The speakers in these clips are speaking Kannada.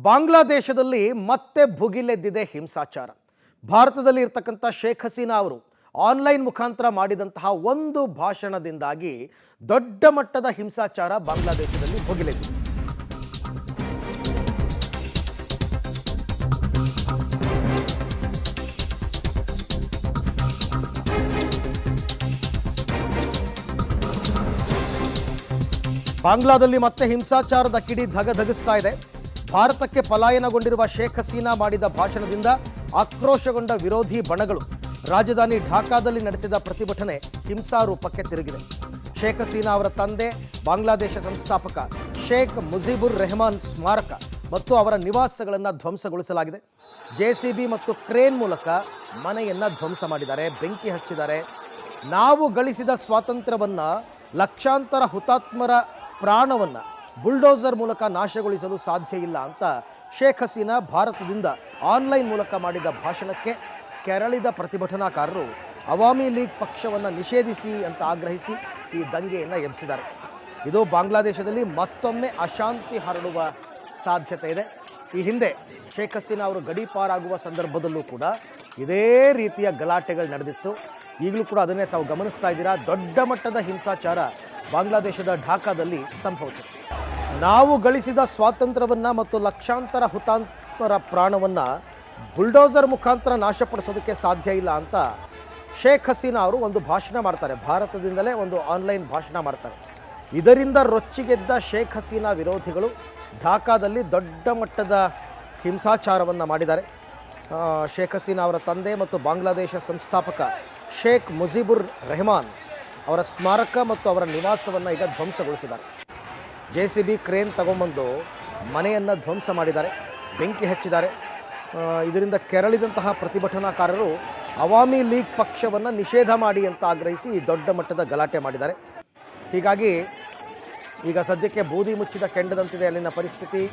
ಬಾಂಗ್ಲಾದೇಶದಲ್ಲಿ ಮತ್ತೆ ಭುಗಿಲೆದ್ದಿದೆ ಹಿಂಸಾಚಾರ. ಭಾರತದಲ್ಲಿ ಇರತಕ್ಕಂತ ಶೇಖ್ ಹಸೀನಾ ಅವರು ಆನ್ಲೈನ್ ಮುಖಾಂತರ ಮಾಡಿದಂತಹ ಒಂದು ಭಾಷಣದಿಂದಾಗಿ ದೊಡ್ಡ ಮಟ್ಟದ ಹಿಂಸಾಚಾರ ಬಾಂಗ್ಲಾದೇಶದಲ್ಲಿ ಭುಗಿಲೆದ್ದಿದೆ. ಬಾಂಗ್ಲಾದಲ್ಲಿ ಮತ್ತೆ ಹಿಂಸಾಚಾರದ ಕಿಡಿ ಧಗಧಗಿಸ್ತಾ ಇದೆ. ಭಾರತಕ್ಕೆ ಪಲಾಯನಗೊಂಡಿರುವ ಶೇಖ್ ಹಸೀನಾ ಮಾಡಿದ ಭಾಷಣದಿಂದ ಆಕ್ರೋಶಗೊಂಡ ವಿರೋಧಿ ಬಣಗಳು ರಾಜಧಾನಿ ಢಾಕಾದಲ್ಲಿ ನಡೆಸಿದ ಪ್ರತಿಭಟನೆ ಹಿಂಸಾರೂಪಕ್ಕೆ ತಿರುಗಿದೆ. ಶೇಖ್ ಹಸೀನಾ ಅವರ ತಂದೆ, ಬಾಂಗ್ಲಾದೇಶ ಸಂಸ್ಥಾಪಕ ಶೇಖ್ ಮುಜಿಬುರ್ ರೆಹಮಾನ್ ಸ್ಮಾರಕ ಮತ್ತು ಅವರ ನಿವಾಸಗಳನ್ನು ಧ್ವಂಸಗೊಳಿಸಲಾಗಿದೆ. ಜೆಸಿಬಿ ಮತ್ತು ಕ್ರೇನ್ ಮೂಲಕ ಮನೆಯನ್ನು ಧ್ವಂಸ ಮಾಡಿದ್ದಾರೆ, ಬೆಂಕಿ ಹಚ್ಚಿದ್ದಾರೆ. ನಾವು ಗಳಿಸಿದ ಸ್ವಾತಂತ್ರ್ಯವನ್ನು, ಲಕ್ಷಾಂತರ ಹುತಾತ್ಮರ ಪ್ರಾಣವನ್ನು ಬುಲ್ಡೋಸರ್ ಮೂಲಕ ನಾಶಗೊಳಿಸಲು ಸಾಧ್ಯ ಇಲ್ಲ ಅಂತ ಶೇಖ್ ಹಸೀನಾ ಭಾರತದಿಂದ ಆನ್ಲೈನ್ ಮೂಲಕ ಮಾಡಿದ ಭಾಷಣಕ್ಕೆ ಕೆರಳಿದ ಪ್ರತಿಭಟನಾಕಾರರು ಅವಾಮಿ ಲೀಗ್ ಪಕ್ಷವನ್ನು ನಿಷೇಧಿಸಿ ಅಂತ ಆಗ್ರಹಿಸಿ ಈ ದಂಗೆಯನ್ನು ಎಬ್ಬಿಸಿದ್ದಾರೆ. ಇದು ಬಾಂಗ್ಲಾದೇಶದಲ್ಲಿ ಮತ್ತೊಮ್ಮೆ ಅಶಾಂತಿ ಹರಡುವ ಸಾಧ್ಯತೆ ಇದೆ. ಈ ಹಿಂದೆ ಶೇಖ್ ಹಸೀನಾ ಅವರು ಗಡೀಪಾರಾಗುವ ಸಂದರ್ಭದಲ್ಲೂ ಕೂಡ ಇದೇ ರೀತಿಯ ಗಲಾಟೆಗಳು ನಡೆದಿತ್ತು. ಈಗಲೂ ಕೂಡ ಅದನ್ನೇ ತಾವು ಗಮನಿಸ್ತಾ ಇದ್ದೀರಾ. ದೊಡ್ಡ ಮಟ್ಟದ ಹಿಂಸಾಚಾರ ಬಾಂಗ್ಲಾದೇಶದ ಢಾಕಾದಲ್ಲಿ ಸಂಭವಿಸಿದೆ. ನಾವು ಗಳಿಸಿದ ಸ್ವಾತಂತ್ರ್ಯವನ್ನು ಮತ್ತು ಲಕ್ಷಾಂತರ ಹುತಾತ್ಮರ ಪ್ರಾಣವನ್ನು ಬುಲ್ಡೋಸರ್ ಮುಖಾಂತರ ನಾಶಪಡಿಸೋದಕ್ಕೆ ಸಾಧ್ಯ ಇಲ್ಲ ಅಂತ ಶೇಖ್ ಹಸೀನಾ ಅವರು ಒಂದು ಭಾಷಣ ಮಾಡ್ತಾರೆ. ಭಾರತದಿಂದಲೇ ಒಂದು ಆನ್ಲೈನ್ ಭಾಷಣ ಮಾಡ್ತಾರೆ. ಇದರಿಂದ ರೊಚ್ಚಿಗೆದ್ದ ಶೇಖ್ ಹಸೀನಾ ವಿರೋಧಿಗಳು ಢಾಕಾದಲ್ಲಿ ದೊಡ್ಡ ಮಟ್ಟದ ಹಿಂಸಾಚಾರವನ್ನು ಮಾಡಿದ್ದಾರೆ. ಶೇಖ್ ಹಸೀನಾ ಅವರ ತಂದೆ ಮತ್ತು ಬಾಂಗ್ಲಾದೇಶ ಸಂಸ್ಥಾಪಕ ಶೇಖ್ ಮುಜಿಬುರ್ ರೆಹಮಾನ್ ಅವರ ಸ್ಮಾರಕ ಮತ್ತು ಅವರ ನಿವಾಸವನ್ನು ಈಗ ಧ್ವಂಸಗೊಳಿಸಿದ್ದಾರೆ. ಜೆಸಿಬಿ ಕ್ರೇನ್ ತಗೊಂಬಂದು ಮನೆಯನ್ನು ಧ್ವಂಸ ಮಾಡಿದ್ದಾರೆ, ಬೆಂಕಿ ಹಚ್ಚಿದ್ದಾರೆ. ಇದರಿಂದ ಕೆರಳಿದಂತಹ ಪ್ರತಿಭಟನಾಕಾರರು ಅವಾಮಿ ಲೀಗ್ ಪಕ್ಷವನ್ನು ನಿಷೇಧ ಮಾಡಿ ಅಂತ ಆಗ್ರಹಿಸಿ ದೊಡ್ಡ ಮಟ್ಟದ ಗಲಾಟೆ ಮಾಡಿದ್ದಾರೆ. ಹೀಗಾಗಿ ಈಗ ಸದ್ಯಕ್ಕೆ ಬೂದಿ ಮುಚ್ಚಿದ ಕೆಂಡದಂತಿದೆ ಅಲ್ಲಿನ ಪರಿಸ್ಥಿತಿ.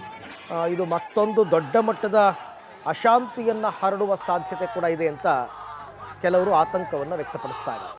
ಇದು ಮತ್ತೊಂದು ದೊಡ್ಡ ಮಟ್ಟದ ಅಶಾಂತಿಯನ್ನು ಹರಡುವ ಸಾಧ್ಯತೆ ಕೂಡ ಇದೆ ಅಂತ ಕೆಲವರು ಆತಂಕವನ್ನು ವ್ಯಕ್ತಪಡಿಸ್ತಾರೆ.